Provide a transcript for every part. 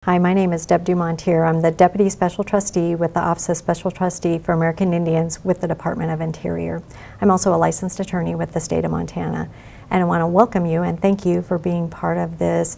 Hi, my name is Deb DuMontier. I'm the Deputy Special Trustee with the Office of Special Trustee for American Indians with the Department of Interior. I'm also a licensed attorney with the state of Montana. And I want to welcome you and thank you for being part of this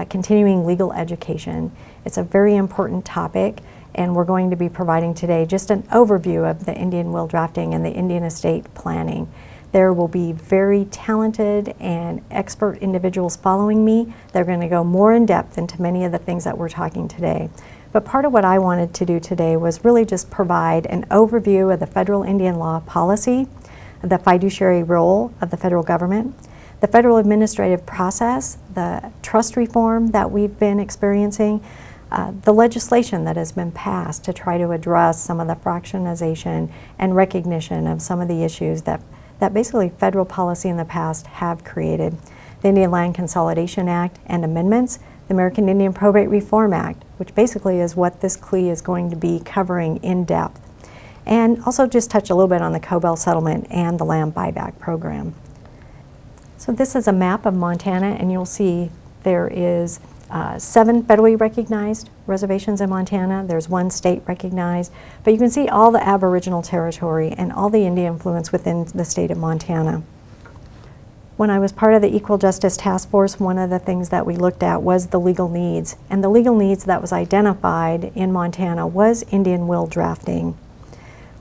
continuing legal education. It's a very important topic, and we're going to be providing today just an overview of the Indian will drafting and the Indian estate planning. There will be very talented and expert individuals following me. They're going to go more in depth into many of the things that we're talking today. But part of what I wanted to do today was really just provide an overview of the federal Indian law policy, the fiduciary role of the federal government, the federal administrative process, the trust reform that we've been experiencing, the legislation that has been passed to try to address some of the fractionation and recognition of some of the issues that basically federal policy in the past have created. The Indian Land Consolidation Act and amendments, the American Indian Probate Reform Act, which basically is what this CLE is going to be covering in depth. And also just touch a little bit on the Cobell settlement and the land buyback program. So this is a map of Montana, and you'll see there is 7 federally recognized reservations in Montana. There's 1 state recognized, but you can see all the Aboriginal territory and all the Indian influence within the state of Montana. When I was part of the Equal Justice Task Force, one of the things that we looked at was the legal needs, and the legal needs that was identified in Montana was Indian will drafting.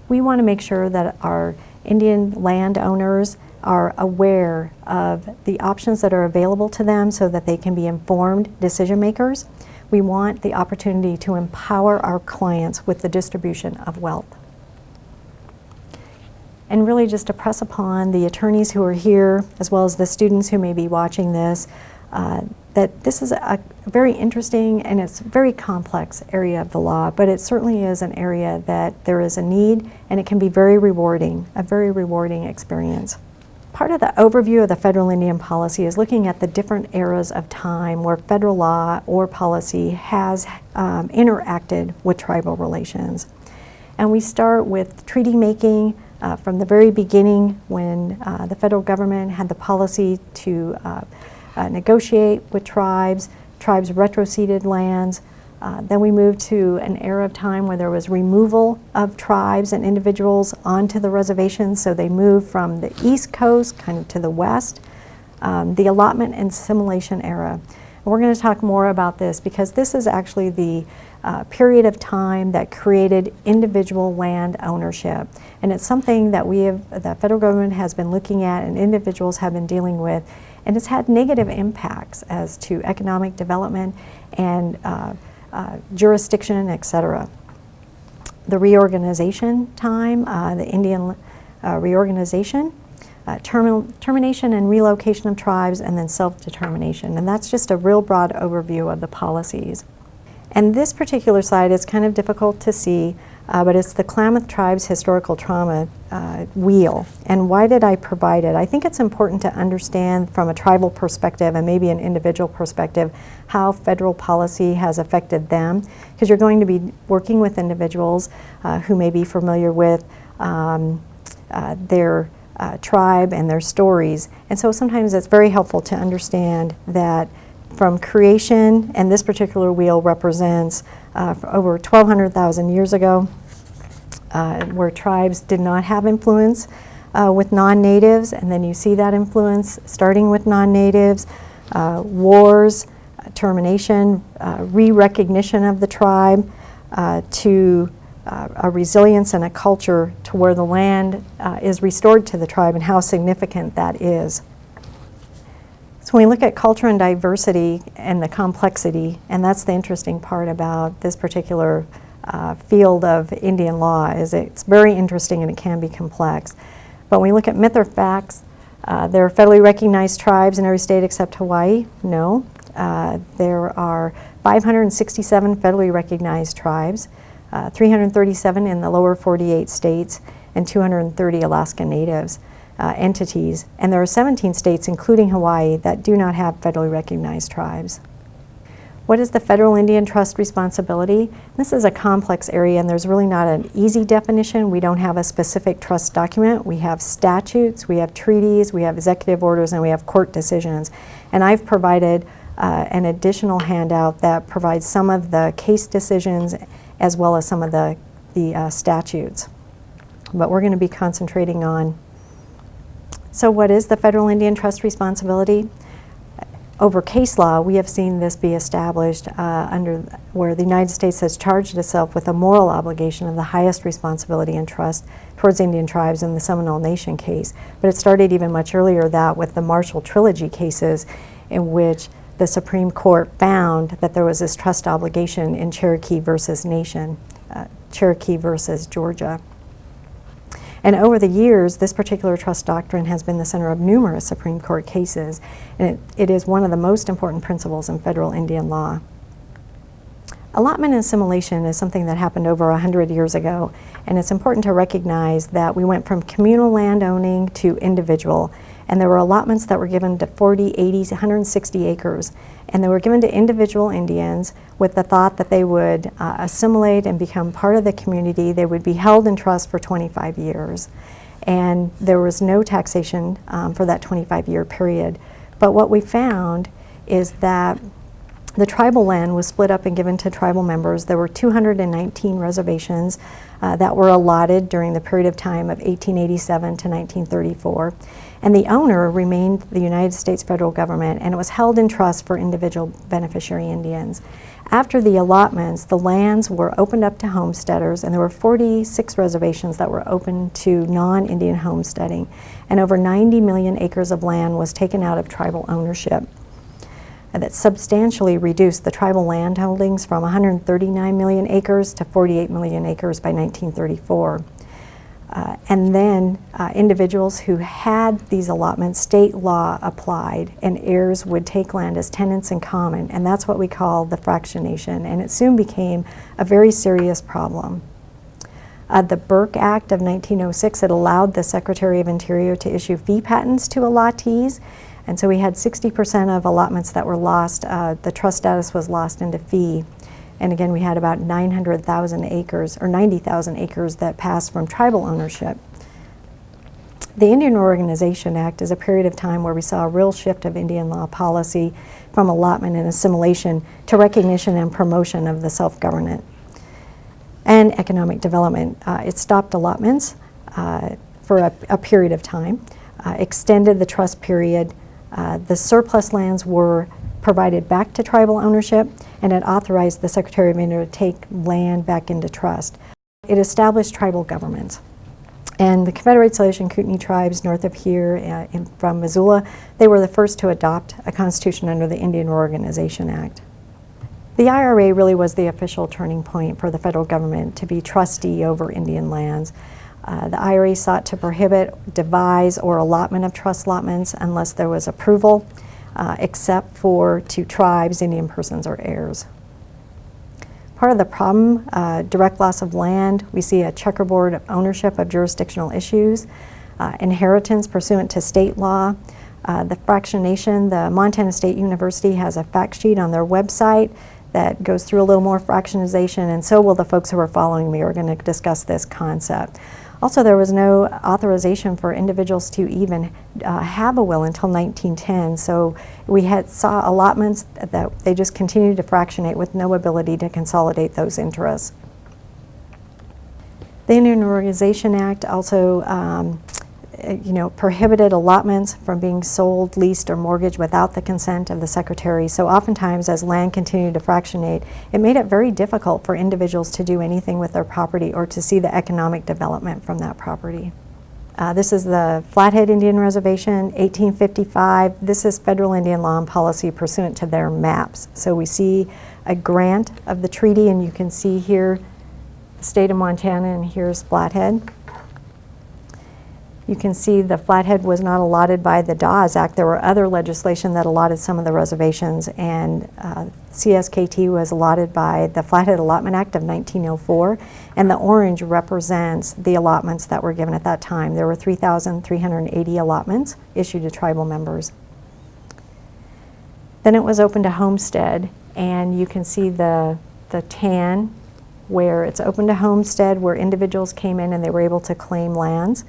We want to make sure that our Indian landowners are aware of the options that are available to them so that they can be informed decision makers. We want the opportunity to empower our clients with the distribution of wealth. And really just to press upon the attorneys who are here, as well as the students who may be watching this, that this is a very interesting and it's a very complex area of the law, but it certainly is an area that there is a need, and it can be very rewarding, a very rewarding experience. Part of the overview of the federal Indian policy is looking at the different eras of time where federal law or policy has interacted with tribal relations. And we start with treaty making from the very beginning when the federal government had the policy to negotiate with tribes, tribes retroceded lands. Then we moved to an era of time where there was removal of tribes and individuals onto the reservations, so they moved from the east coast kind of to the west, the allotment and assimilation era. And we're going to talk more about this because this is actually the period of time that created individual land ownership. And it's something that the federal government has been looking at and individuals have been dealing with, and it's had negative impacts as to economic development and jurisdiction, etc. The reorganization time, the Indian reorganization, termination and relocation of tribes, and then self-determination. And that's just a real broad overview of the policies. And this particular slide is kind of difficult to see, but it's the Klamath Tribe's historical trauma wheel. And why did I provide it? I think it's important to understand from a tribal perspective and maybe an individual perspective how federal policy has affected them, because you're going to be working with individuals who may be familiar with their tribe and their stories. And so sometimes it's very helpful to understand that from creation, and this particular wheel represents over 1,200,000 years ago, where tribes did not have influence with non-natives, and then you see that influence starting with non-natives, wars, termination, re-recognition of the tribe, to a resilience and a culture to where the land is restored to the tribe, and how significant that is. So when we look at culture and diversity and the complexity, and that's the interesting part about this particular field of Indian law, is it's very interesting and it can be complex. But when we look at myth or facts, there are federally recognized tribes in every state except Hawaii. No. There are 567 federally recognized tribes, 337 in the lower 48 states, and 230 Alaska Natives entities. And there are 17 states, including Hawaii, that do not have federally recognized tribes. What is the Federal Indian Trust responsibility? This is a complex area, and there's really not an easy definition. We don't have a specific trust document. We have statutes, we have treaties, we have executive orders, and we have court decisions. And I've provided an additional handout that provides some of the case decisions as well as some of the statutes. But we're going to be concentrating on, so what is the Federal Indian Trust responsibility? Over case law, we have seen this be established under where the United States has charged itself with a moral obligation of the highest responsibility and trust towards Indian tribes in the Seminole Nation case. But it started even much earlier that with the Marshall Trilogy cases, in which the Supreme Court found that there was this trust obligation in Cherokee versus Nation, Cherokee versus Georgia. And over the years, this particular trust doctrine has been the center of numerous Supreme Court cases, and it is one of the most important principles in federal Indian law. Allotment and assimilation is something that happened over 100 years ago, and it's important to recognize that we went from communal land owning to individual, and there were allotments that were given to 40, 80, 160 acres, and they were given to individual Indians with the thought that they would assimilate and become part of the community. They would be held in trust for 25 years, and there was no taxation for that 25-year period. But what we found is that the tribal land was split up and given to tribal members. There were 219 reservations that were allotted during the period of time of 1887 to 1934. And the owner remained the United States federal government, and it was held in trust for individual beneficiary Indians. After the allotments, the lands were opened up to homesteaders, and there were 46 reservations that were open to non-Indian homesteading. And over 90 million acres of land was taken out of tribal ownership. And that substantially reduced the tribal land holdings from 139 million acres to 48 million acres by 1934. And then individuals who had these allotments, state law applied, and heirs would take land as tenants in common, and that's what we call the fractionation, and it soon became a very serious problem. The Burke Act of 1906, it allowed the Secretary of Interior to issue fee patents to allottees, and so we had 60% of allotments that were lost. The trust status was lost into fee. And again, we had about 900,000 acres, or 90,000 acres that passed from tribal ownership. The Indian Organization Act is a period of time where we saw a real shift of Indian law policy from allotment and assimilation to recognition and promotion of the self-government and economic development. It stopped allotments for a period of time, extended the trust period. The surplus lands were provided back to tribal ownership, and it authorized the Secretary of Interior to take land back into trust. It established tribal governments. And the Confederated Salish Kootenai tribes north of here from Missoula, they were the first to adopt a constitution under the Indian Organization Act. The IRA really was the official turning point for the federal government to be trustee over Indian lands. The IRA sought to prohibit devise or allotment of trust allotments unless there was approval, except for to tribes, Indian persons, or heirs. Part of the problem, direct loss of land, we see a checkerboard of ownership of jurisdictional issues, inheritance pursuant to state law, the fractionation. The Montana State University has a fact sheet on their website that goes through a little more fractionization, and so will the folks who are following me are going to discuss this concept. Also, there was no authorization for individuals to even have a will until 1910, so we saw allotments that they just continued to fractionate with no ability to consolidate those interests. The Indian Organization Act also prohibited allotments from being sold, leased, or mortgaged without the consent of the Secretary. So oftentimes, as land continued to fractionate, it made it very difficult for individuals to do anything with their property or to see the economic development from that property. This is the Flathead Indian Reservation, 1855. This is federal Indian law and policy pursuant to their maps. So we see a grant of the treaty, and you can see here the state of Montana, and here's Flathead. You can see the Flathead was not allotted by the Dawes Act. There were other legislation that allotted some of the reservations, and CSKT was allotted by the Flathead Allotment Act of 1904, and the orange represents the allotments that were given at that time. There were 3,380 allotments issued to tribal members. Then it was open to homestead, and you can see the tan where it's open to homestead, where individuals came in and they were able to claim lands.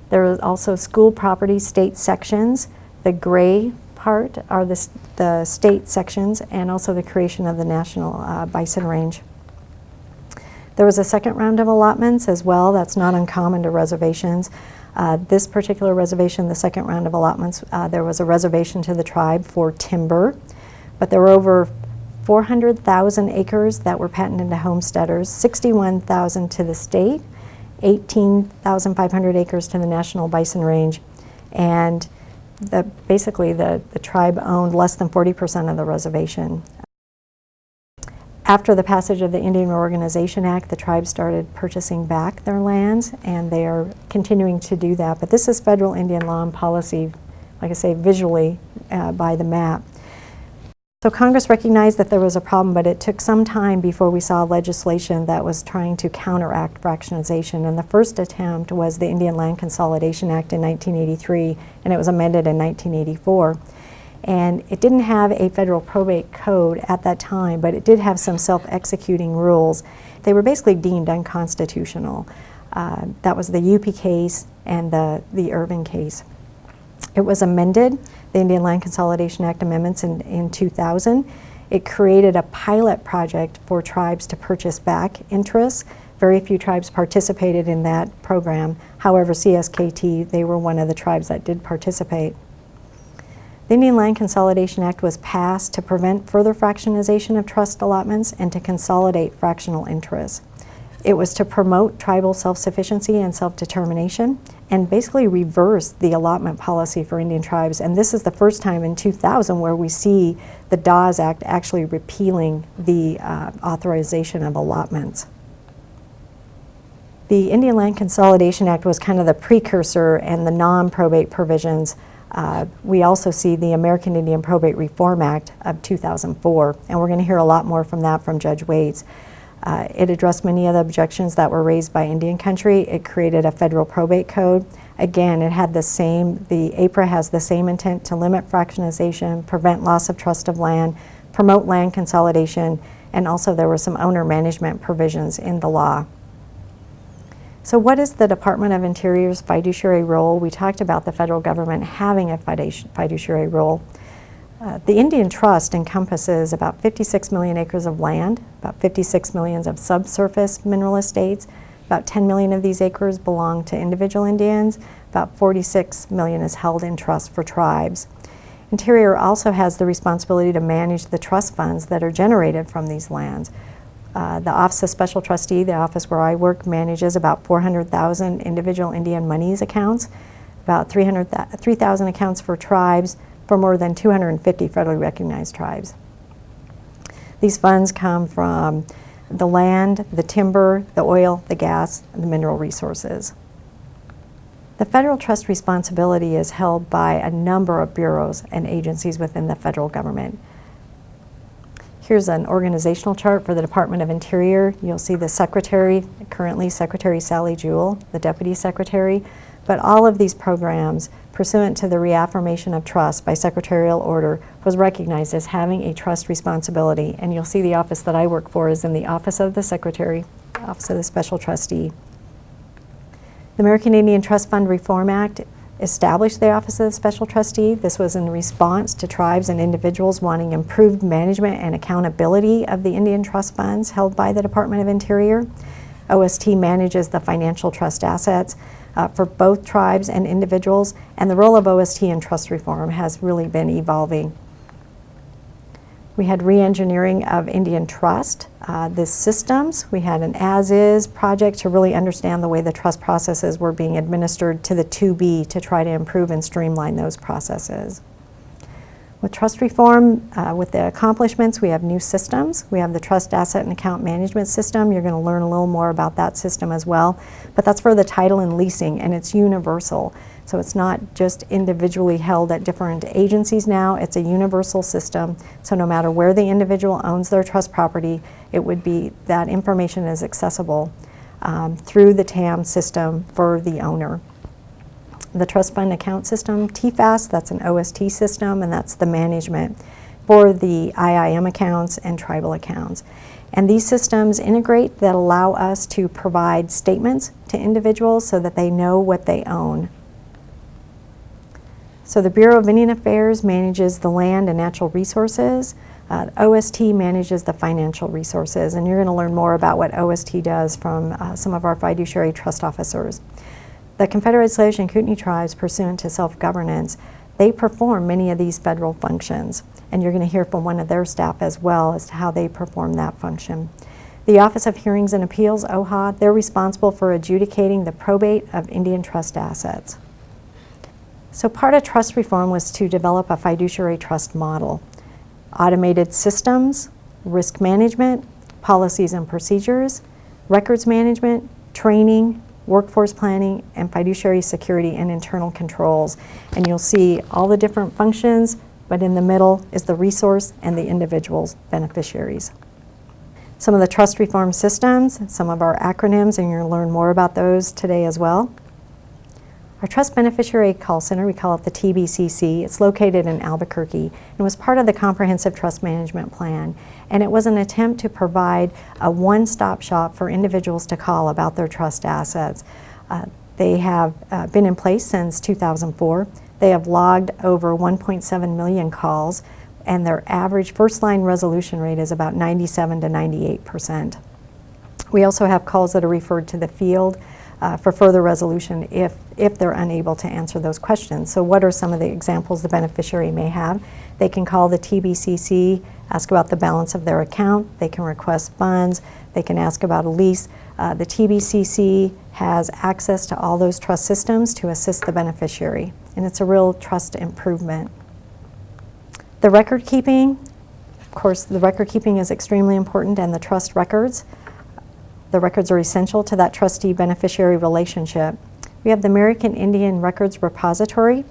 There are also school property state sections. The gray part are the state sections, and also the creation of the National Bison Range. There was a second round of allotments as well. That's not uncommon to reservations. This particular reservation, the second round of allotments, there was a reservation to the tribe for timber, but there were over 400,000 acres that were patented to homesteaders, 61,000 to the state, 18,500 acres to the National Bison Range, and basically the tribe owned less than 40% of the reservation. After the passage of the Indian Reorganization Act, the tribe started purchasing back their lands, and they are continuing to do that. But this is federal Indian law and policy, like I say, visually by the map. So Congress recognized that there was a problem, but it took some time before we saw legislation that was trying to counteract fractionization. And the first attempt was the Indian Land Consolidation Act in 1983, and it was amended in 1984. And it didn't have a federal probate code at that time, but it did have some self-executing rules. They were basically deemed unconstitutional. That was the UP case and the Irvin case. It was amended, the Indian Land Consolidation Act amendments in 2000. It created a pilot project for tribes to purchase back interests. Very few tribes participated in that program. However, CSKT, they were one of the tribes that did participate. The Indian Land Consolidation Act was passed to prevent further fractionization of trust allotments and to consolidate fractional interests. It was to promote tribal self-sufficiency and self-determination and basically reverse the allotment policy for Indian tribes. And this is the first time in 2000 where we see the Dawes Act actually repealing the authorization of allotments. The Indian Land Consolidation Act was kind of the precursor and the non-probate provisions. We also see the American Indian Probate Reform Act of 2004, and we're going to hear a lot more from that from Judge Waits. It addressed many of the objections that were raised by Indian country. It created a federal probate code. Again, it had the APRA has the same intent to limit fractionization, prevent loss of trust of land, promote land consolidation, and also there were some owner management provisions in the law. So what is the Department of Interior's fiduciary role? We talked about the federal government having a fiduciary role. The Indian Trust encompasses about 56 million acres of land, about 56 million of subsurface mineral estates. About 10 million of these acres belong to individual Indians. About 46 million is held in trust for tribes. Interior also has the responsibility to manage the trust funds that are generated from these lands. The Office of Special Trustee, the office where I work, manages about 400,000 individual Indian monies accounts, about 3,000 accounts for tribes, for more than 250 federally recognized tribes. These funds come from the land, the timber, the oil, the gas, and the mineral resources. The federal trust responsibility is held by a number of bureaus and agencies within the federal government. Here's an organizational chart for the Department of Interior. You'll see the secretary, currently Secretary Sally Jewell, the deputy secretary, but all of these programs, pursuant to the reaffirmation of trust by secretarial order, was recognized as having a trust responsibility. And you'll see the office that I work for is in the Office of the Secretary, Office of the Special Trustee. The American Indian Trust Fund Reform Act established the Office of the Special Trustee. This was in response to tribes and individuals wanting improved management and accountability of the Indian trust funds held by the Department of Interior. OST manages the financial trust assets for both tribes and individuals, and the role of OST in trust reform has really been evolving. We had re-engineering of Indian trust, the systems. We had an as-is project to really understand the way the trust processes were being administered to the 2B to try to improve and streamline those processes. With trust reform, with the accomplishments, we have new systems. We have the Trust Asset and Account Management System. You're going to learn a little more about that system as well. But that's for the title and leasing, and it's universal. So it's not just individually held at different agencies now. It's a universal system. So no matter where the individual owns their trust property, it would be that information is accessible through the TAM system for the owner. The Trust Fund Account System, TFAS, that's an OST system, and that's the management. for the IIM accounts and tribal accounts. And these systems integrate that allow us to provide statements to individuals so that they know what they own. So the Bureau of Indian Affairs manages the land and natural resources. OST manages the financial resources, and you're going to learn more about what OST does from some of our fiduciary trust officers. The Confederated and Kootenai tribes, pursuant to self-governance, they perform many of these federal functions, and you're going to hear from one of their staff as well as to how they perform that function. The Office of Hearings and Appeals, OHA, they're responsible for adjudicating the probate of Indian trust assets. So part of trust reform was to develop a fiduciary trust model. Automated systems, risk management, policies and procedures, records management, training, workforce planning, and fiduciary security and internal controls. And you'll see all the different functions, but in the middle is the resource and the individual's beneficiaries. Some of the trust reform systems, some of our acronyms, and you're going to learn more about those today as well. Our Trust Beneficiary Call Center, we call it the TBCC. It's located in Albuquerque and was part of the Comprehensive Trust Management Plan. And it was an attempt to provide a one-stop shop for individuals to call about their trust assets. They have been in place since 2004. They have logged over 1.7 million calls, and their average first-line resolution rate is about 97 to 98%. We also have calls that are referred to the field for further resolution if they're unable to answer those questions. So what are some of the examples the beneficiary may have? They can call the TBCC, ask about the balance of their account, they can request funds, they can ask about a lease. The TBCC has access to all those trust systems to assist the beneficiary, and it's a real trust improvement. The record keeping, of course, the record keeping is extremely important, and the trust records. The records are essential to that trustee-beneficiary relationship. We have the American Indian Records Repository.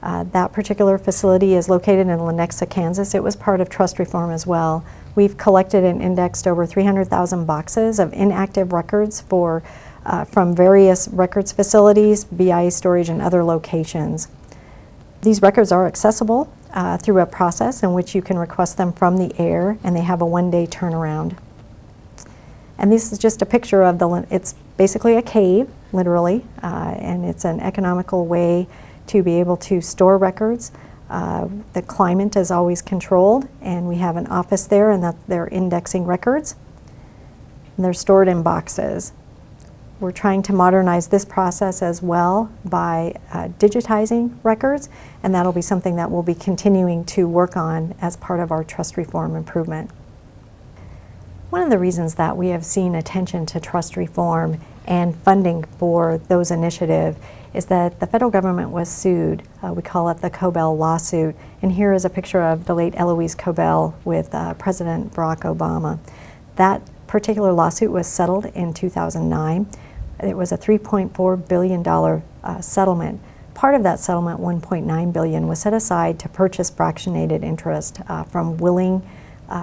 That particular facility is located in Lenexa, Kansas. It was part of trust reform as well. We've collected and indexed over 300,000 boxes of inactive records from various records facilities, BIA storage, and other locations. These records are accessible through a process in which you can request them from the air, and they have a one-day turnaround. And this is just a picture of it's basically a cave, literally, and it's an economical way to be able to store records. The climate is always controlled, and we have an office there, and that they're indexing records. And they're stored in boxes. We're trying to modernize this process as well by digitizing records, and that'll be something that we'll be continuing to work on as part of our trust reform improvement. One of the reasons that we have seen attention to trust reform and funding for those initiatives is that the federal government was sued. We call it the Cobell lawsuit. And here is a picture of the late Eloise Cobell with President Barack Obama. That particular lawsuit was settled in 2009. It was a $3.4 billion settlement. Part of that settlement, $1.9 billion, was set aside to purchase fractionated interest from willing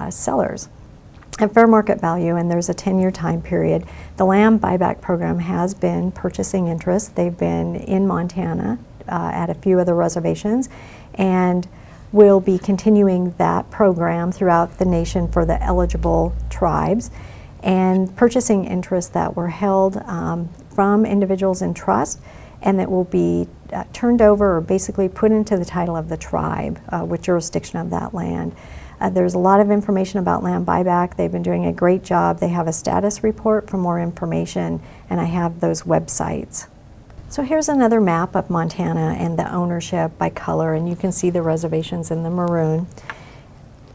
sellers at fair market value, and there's a 10-year time period. The land buyback program has been purchasing interest. They've been in Montana at a few of the reservations, and will be continuing that program throughout the nation for the eligible tribes, and purchasing interests that were held from individuals in trust, and that will be turned over or basically put into the title of the tribe with jurisdiction of that land. There's a lot of information about land buyback. They've been doing a great job. They have a status report for more information, and I have those websites. So here's another map of Montana and the ownership by color, and you can see the reservations in the maroon.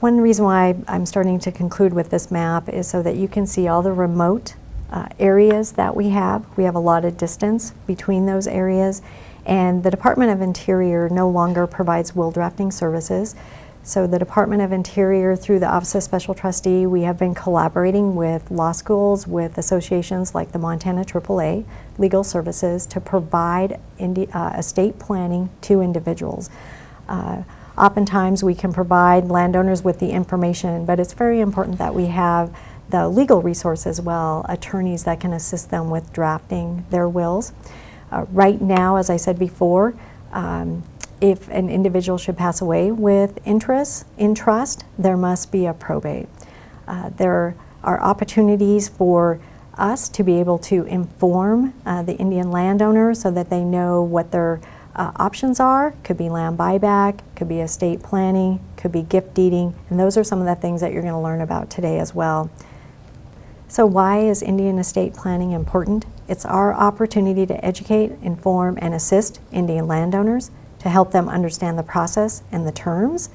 One reason why I'm starting to conclude with this map is so that you can see all the remote areas that we have. We have a lot of distance between those areas, and the Department of Interior no longer provides will drafting services. So the Department of Interior, through the Office of Special Trustee, we have been collaborating with law schools, with associations like the Montana AAA, Legal Services, to provide estate planning to individuals. Oftentimes we can provide landowners with the information, but it's very important that we have the legal resource as well, attorneys that can assist them with drafting their wills. Right now, as I said before, If an individual should pass away with interest in trust, there must be a probate. There are opportunities for us to be able to inform the Indian landowner so that they know what their options are. Could be land buyback, could be estate planning, could be gift deeding, and those are some of the things that you're going to learn about today as well. So why is Indian estate planning important? It's our opportunity to educate, inform, and assist Indian landowners, to help them understand the process and the terms,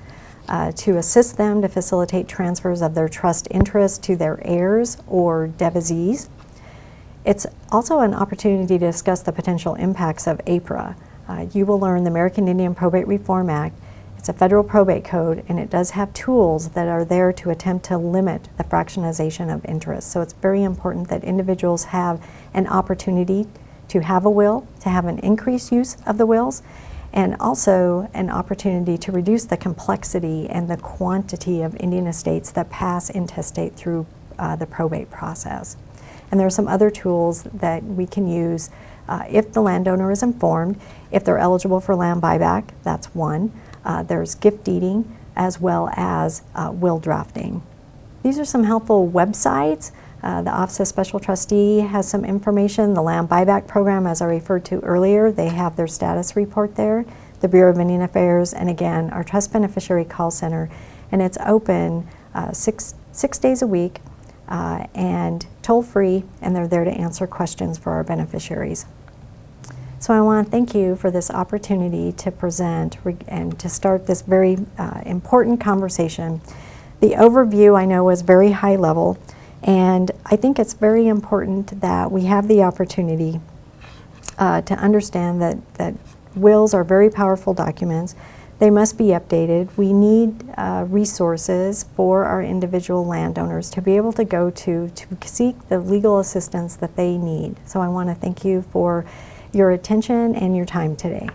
to assist them to facilitate transfers of their trust interest to their heirs or devisees. It's also an opportunity to discuss the potential impacts of APRA. You will learn the American Indian Probate Reform Act. It's a federal probate code, and it does have tools that are there to attempt to limit the fractionation of interest. So it's very important that individuals have an opportunity to have a will, to have an increased use of the wills, and also an opportunity to reduce the complexity and the quantity of Indian estates that pass intestate through the probate process. And there are some other tools that we can use if the landowner is informed. If they're eligible for land buyback, that's one. There's gift deeding as well as will drafting. These are some helpful websites. The Office of Special Trustee has some information. The Land Buyback Program, as I referred to earlier, they have their status report there. The Bureau of Indian Affairs, and again, our Trust Beneficiary Call Center. And it's open six days a week and toll-free, and they're there to answer questions for our beneficiaries. So I want to thank you for this opportunity to present and to start this very important conversation. The overview, I know, was very high level, and I think it's very important that we have the opportunity to understand that wills are very powerful documents. They must be updated. We need resources for our individual landowners to be able to go to seek the legal assistance that they need. So I want to thank you for your attention and your time today.